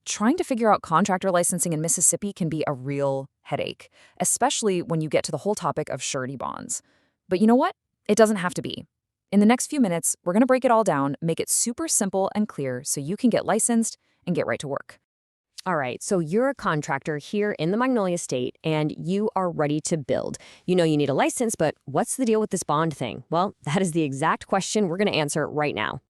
Trying to figure out contractor licensing in Mississippi can be a real headache, especially when you get to the whole topic of surety bonds. But you know what? It doesn't have to be. In the next few minutes, we're going to break it all down, make it super simple and clear so you can get licensed and get right to work. All right, so you're a contractor here in the Magnolia State, and you are ready to build. You know you need a license, but what's the deal with this bond thing? Well, that is the exact question we're going to answer right now.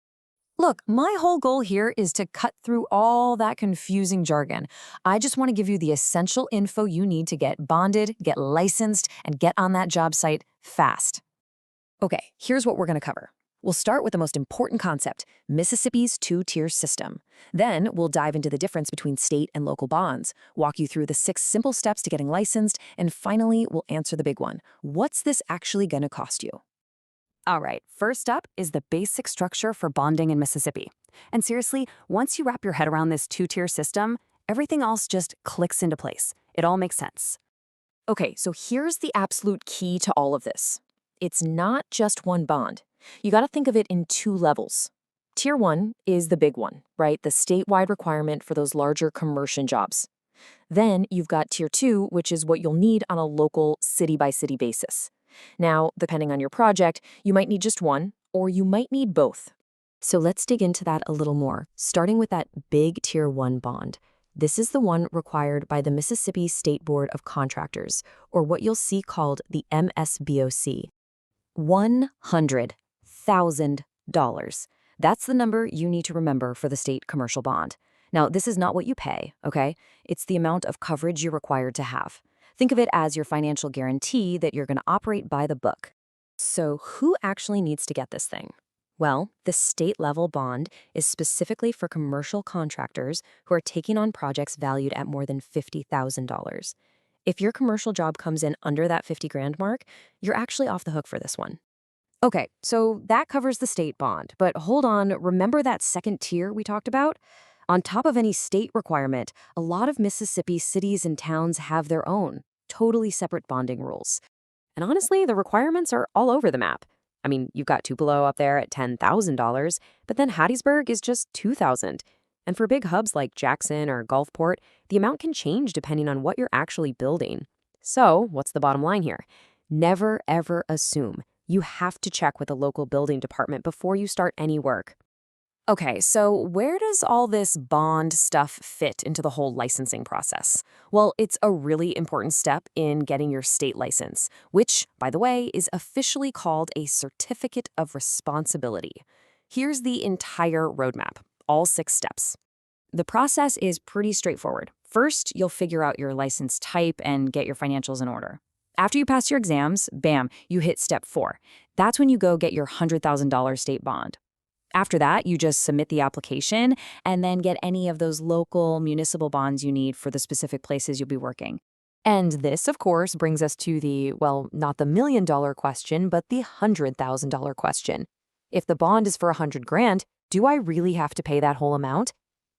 Look, my whole goal here is to cut through all that confusing jargon. I just want to give you the essential info you need to get bonded, get licensed, and get on that job site fast. Okay, here's what we're going to cover. We'll start with the most important concept, Mississippi's two-tier system. Then we'll dive into the difference between state and local bonds, walk you through the 6 simple steps to getting licensed, and finally, we'll answer the big one. What's this actually going to cost you? All right, first up is the basic structure for bonding in Mississippi. And seriously, once you wrap your head around this two-tier system, everything else just clicks into place. It all makes sense. Okay, so here's the absolute key to all of this. It's not just one bond. You got to think of it in 2 levels. Tier 1 is the big one, right? The statewide requirement for those larger commercial jobs. Then you've got Tier 2, which is what you'll need on a local city-by-city basis. Now, depending on your project, you might need just one, or you might need both. So let's dig into that a little more, starting with that big Tier 1 bond. This is the one required by the Mississippi State Board of Contractors, or what you'll see called the MSBOC. $100,000. That's the number you need to remember for the state commercial bond. Now, this is not what you pay, okay? It's the amount of coverage you're required to have. Think of it as your financial guarantee that you're going to operate by the book. So who actually needs to get this thing? Well, the state-level bond is specifically for commercial contractors who are taking on projects valued at more than $50,000. If your commercial job comes in under that 50 grand mark, you're actually off the hook for this one. Okay, so that covers the state bond, but hold on, remember that second tier we talked about? On top of any state requirement, a lot of Mississippi cities and towns have their own, totally separate bonding rules. And honestly, the requirements are all over the map. I mean, you've got Tupelo up there at $10,000, but then Hattiesburg is just $2,000. And for big hubs like Jackson or Gulfport, the amount can change depending on what you're actually building. So, what's the bottom line here? Never, ever assume. You have to check with the local building department before you start any work. Okay, so where does all this bond stuff fit into the whole licensing process? Well, it's a really important step in getting your state license, which, by the way, is officially called a Certificate of Responsibility. Here's the entire roadmap, all 6 steps. The process is pretty straightforward. First, you'll figure out your license type and get your financials in order. After you pass your exams, bam, you hit step 4. That's when you go get your $100,000 state bond. After that, you just submit the application and then get any of those local municipal bonds you need for the specific places you'll be working. And this, of course, brings us to the, well, not the $1 million question, but the $100,000 question. If the bond is for $100 grand, do I really have to pay that whole amount?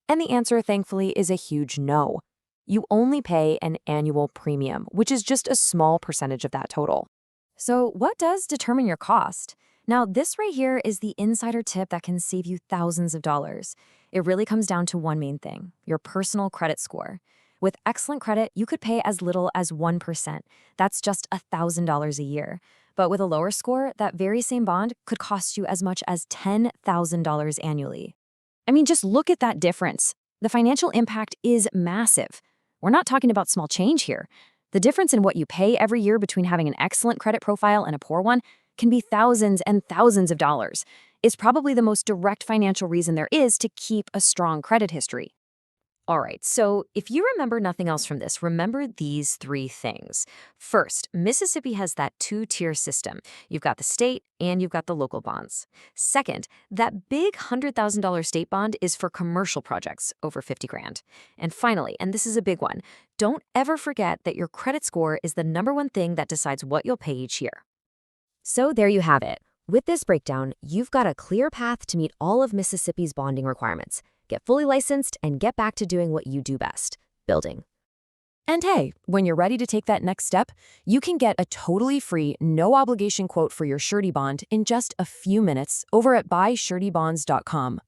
And the answer, thankfully, is a huge no. You only pay an annual premium, which is just a small percentage of that total. So what does determine your cost? Now, this right here is the insider tip that can save you thousands of dollars. It really comes down to one main thing, your personal credit score. With excellent credit, you could pay as little as 1%. That's just $1,000 a year. But with a lower score, that very same bond could cost you as much as $10,000 annually. I mean, just look at that difference. The financial impact is massive. We're not talking about small change here. The difference in what you pay every year between having an excellent credit profile and a poor one can be thousands and thousands of dollars. It's probably the most direct financial reason there is to keep a strong credit history. All right, so if you remember nothing else from this, remember these 3 things. First, Mississippi has that 2-tier system. You've got the state and you've got the local bonds. Second, that big $100,000 state bond is for commercial projects over 50 grand. And finally, and this is a big one, don't ever forget that your credit score is the #1 thing that decides what you'll pay each year. So there you have it. With this breakdown, you've got a clear path to meet all of Mississippi's bonding requirements. Get fully licensed and get back to doing what you do best, building. And hey, when you're ready to take that next step, you can get a totally free, no-obligation quote for your surety bond in just a few minutes over at buysuretybonds.com.